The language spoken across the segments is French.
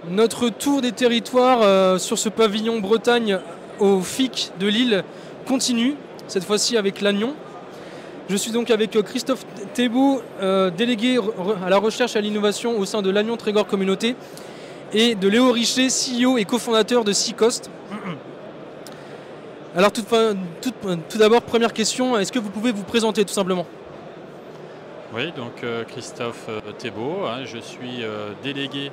Notre tour des territoires sur ce pavillon Bretagne au FIC de Lille continue, cette fois-ci avec Lannion. Je suis donc avec Christophe Thébault, délégué à la recherche et à l'innovation au sein de Lannion Trégor Communauté, et de Léo Richet, CEO et cofondateur de Seacoast. Alors tout d'abord, première question, est-ce que vous pouvez vous présenter tout simplement? Oui, donc Christophe Thébault, je suis délégué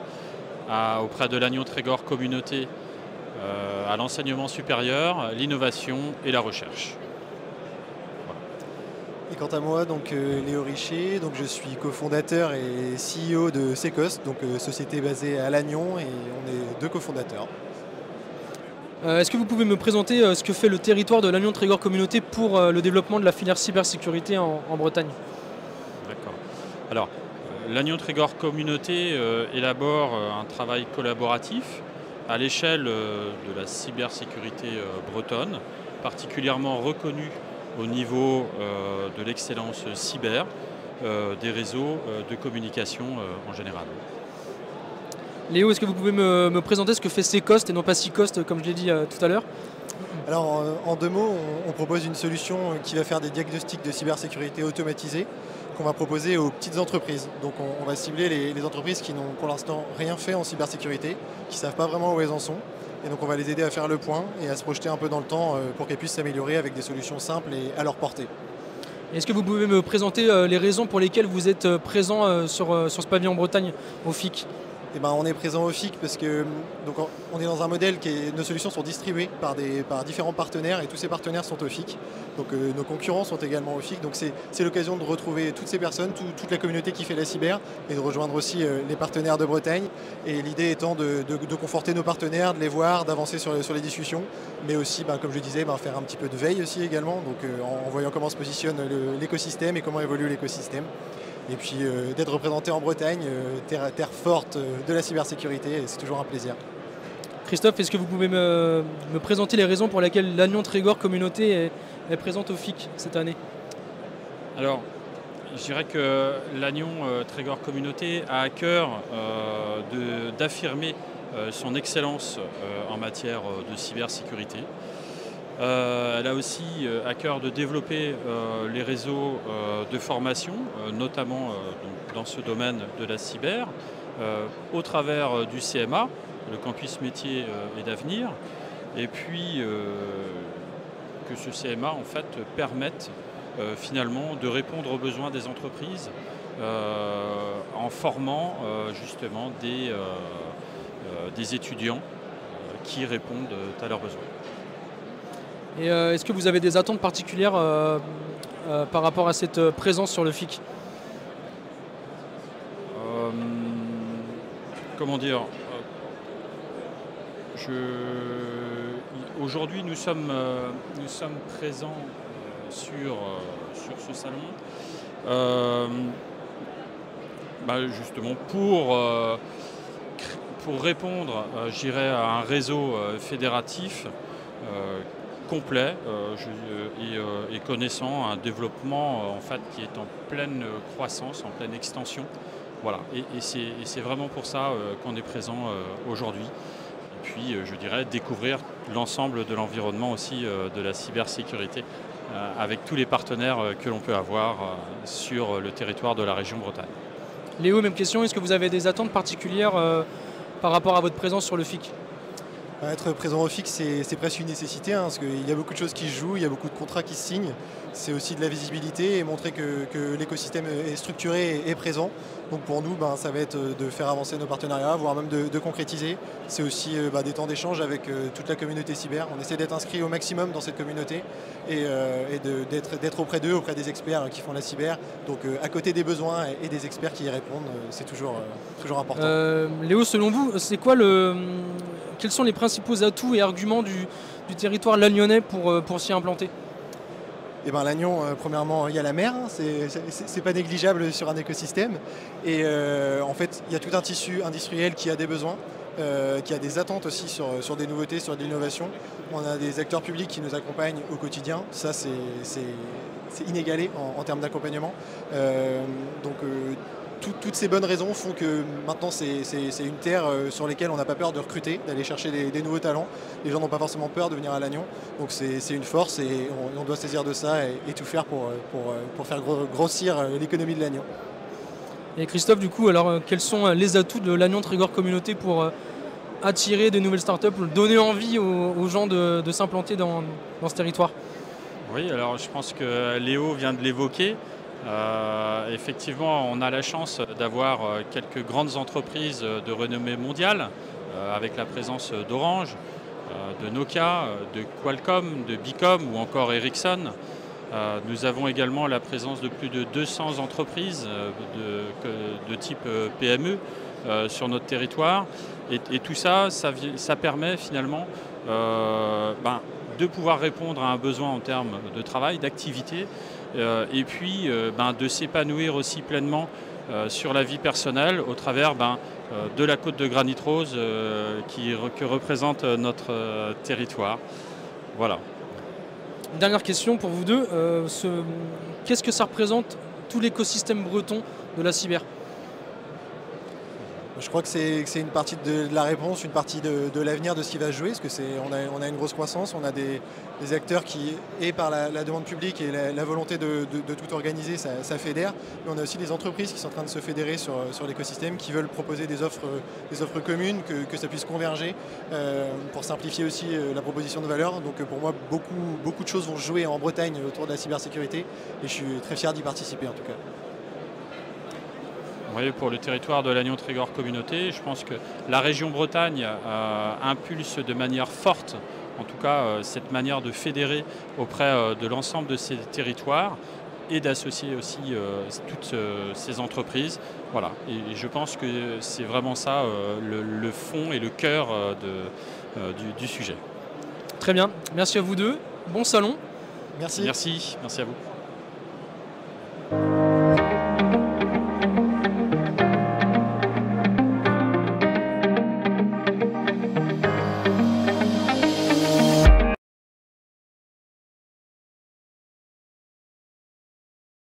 auprès de Lannion Trégor Communauté à l'enseignement supérieur, l'innovation et la recherche. Voilà. Et quant à moi, donc Léo Richet, donc je suis cofondateur et CEO de Seacoast, donc société basée à Lannion, et on est deux cofondateurs. Est-ce que vous pouvez me présenter ce que fait le territoire de Lannion Trégor Communauté pour le développement de la filière cybersécurité en Bretagne? D'accord. Alors, Lannion Trégor Communauté élabore un travail collaboratif à l'échelle de la cybersécurité bretonne, particulièrement reconnue au niveau de l'excellence cyber des réseaux de communication en général. Léo, est-ce que vous pouvez me présenter ce que fait Seacoast et non pas Seacoast comme je l'ai dit tout à l'heure? Alors en deux mots, on propose une solution qui va faire des diagnostics de cybersécurité automatisés qu'on va proposer aux petites entreprises. Donc on va cibler les entreprises qui n'ont pour l'instant rien fait en cybersécurité, qui ne savent pas vraiment où elles en sont. Et donc on va les aider à faire le point et à se projeter un peu dans le temps pour qu'elles puissent s'améliorer avec des solutions simples et à leur portée. Est-ce que vous pouvez me présenter les raisons pour lesquelles vous êtes présent sur ce pavillon en Bretagne, au FIC? Eh ben, on est présent au FIC parce que donc, on est dans un modèle nos solutions sont distribuées par différents partenaires et tous ces partenaires sont au FIC. Donc nos concurrents sont également au FIC. Donc c'est l'occasion de retrouver toutes ces personnes, toute la communauté qui fait la cyber et de rejoindre aussi les partenaires de Bretagne. Et l'idée étant de conforter nos partenaires, de les voir, d'avancer sur les discussions, mais aussi, comme je disais, faire un petit peu de veille aussi également, donc en voyant comment se positionne l'écosystème et comment évolue l'écosystème. Et puis d'être représenté en Bretagne, terre forte de la cybersécurité, c'est toujours un plaisir. Christophe, est-ce que vous pouvez me présenter les raisons pour lesquelles Lannion Trégor Communauté est présente au FIC cette année? Alors, je dirais que Lannion Trégor Communauté a à cœur d'affirmer son excellence en matière de cybersécurité. Elle a aussi à cœur de développer les réseaux de formation, notamment dans ce domaine de la cyber, au travers du CMA, le campus métier et d'avenir, et puis que ce CMA en fait permette finalement de répondre aux besoins des entreprises en formant justement des étudiants qui répondent à leurs besoins. Et est-ce que vous avez des attentes particulières par rapport à cette présence sur le FIC? Comment dire, aujourd'hui nous sommes présents sur ce salon justement pour répondre je dirais, à un réseau fédératif complet et connaissant un développement en fait, qui est en pleine croissance, en pleine extension. Voilà. Et c'est vraiment pour ça qu'on est présent aujourd'hui. Et puis, je dirais, découvrir l'ensemble de l'environnement aussi de la cybersécurité avec tous les partenaires que l'on peut avoir sur le territoire de la région Bretagne. Léo, même question, est-ce que vous avez des attentes particulières par rapport à votre présence sur le FIC? Être présent au FIC, c'est presque une nécessité, parce qu'il y a beaucoup de choses qui se jouent, il y a beaucoup de contrats qui se signent. C'est aussi de la visibilité et montrer que l'écosystème est structuré et est présent. Donc pour nous, ça va être de faire avancer nos partenariats, voire même de concrétiser. C'est aussi des temps d'échange avec toute la communauté cyber. On essaie d'être inscrit au maximum dans cette communauté et d'être auprès d'eux, auprès des experts qui font la cyber. Donc à côté des besoins et des experts qui y répondent, c'est toujours important. Léo, selon vous, c'est quoi quels sont les principaux atouts et arguments du territoire lannionnais pour s'y implanter? Lannion, premièrement, il y a la mer, c'est pas négligeable sur un écosystème. Et en fait, il y a tout un tissu industriel qui a des besoins, qui a des attentes aussi sur des nouveautés, sur de l'innovation. On a des acteurs publics qui nous accompagnent au quotidien. Ça, c'est inégalé en termes d'accompagnement. toutes ces bonnes raisons font que maintenant c'est une terre sur laquelle on n'a pas peur de recruter, d'aller chercher des nouveaux talents. Les gens n'ont pas forcément peur de venir à Lannion, donc c'est une force et on doit saisir de ça et tout faire pour faire grossir l'économie de Lannion. Et Christophe, du coup, alors quels sont les atouts de Lannion Trégor Communauté pour attirer des nouvelles startups, pour donner envie aux gens de s'implanter dans ce territoire? Oui, alors je pense que Léo vient de l'évoquer. Effectivement, on a la chance d'avoir quelques grandes entreprises de renommée mondiale, avec la présence d'Orange, de Nokia, de Qualcomm, de Bicom ou encore Ericsson. Nous avons également la présence de plus de 200 entreprises de type PME sur notre territoire. Et tout ça, ça permet finalement de pouvoir répondre à un besoin en termes de travail, d'activité, et puis de s'épanouir aussi pleinement sur la vie personnelle au travers de la côte de Granit Rose que représente notre territoire. Voilà. Dernière question pour vous deux. Qu'est-ce que ça représente tout l'écosystème breton de la cyber? Je crois que c'est une partie de la réponse, une partie de l'avenir de ce qui va se jouer, parce que on a une grosse croissance, on a des acteurs qui, et par la demande publique et la volonté de tout organiser, ça fédère. Mais on a aussi des entreprises qui sont en train de se fédérer sur l'écosystème, qui veulent proposer des offres communes, que ça puisse converger pour simplifier aussi la proposition de valeur. Donc pour moi, beaucoup de choses vont jouer en Bretagne autour de la cybersécurité et je suis très fier d'y participer en tout cas. Oui, pour le territoire de Lannion Trégor Communauté, je pense que la région Bretagne impulse de manière forte, en tout cas cette manière de fédérer auprès de l'ensemble de ces territoires et d'associer aussi toutes ces entreprises. Voilà. Et je pense que c'est vraiment ça le fond et le cœur du sujet. Très bien, merci à vous deux, bon salon. Merci. Merci à vous.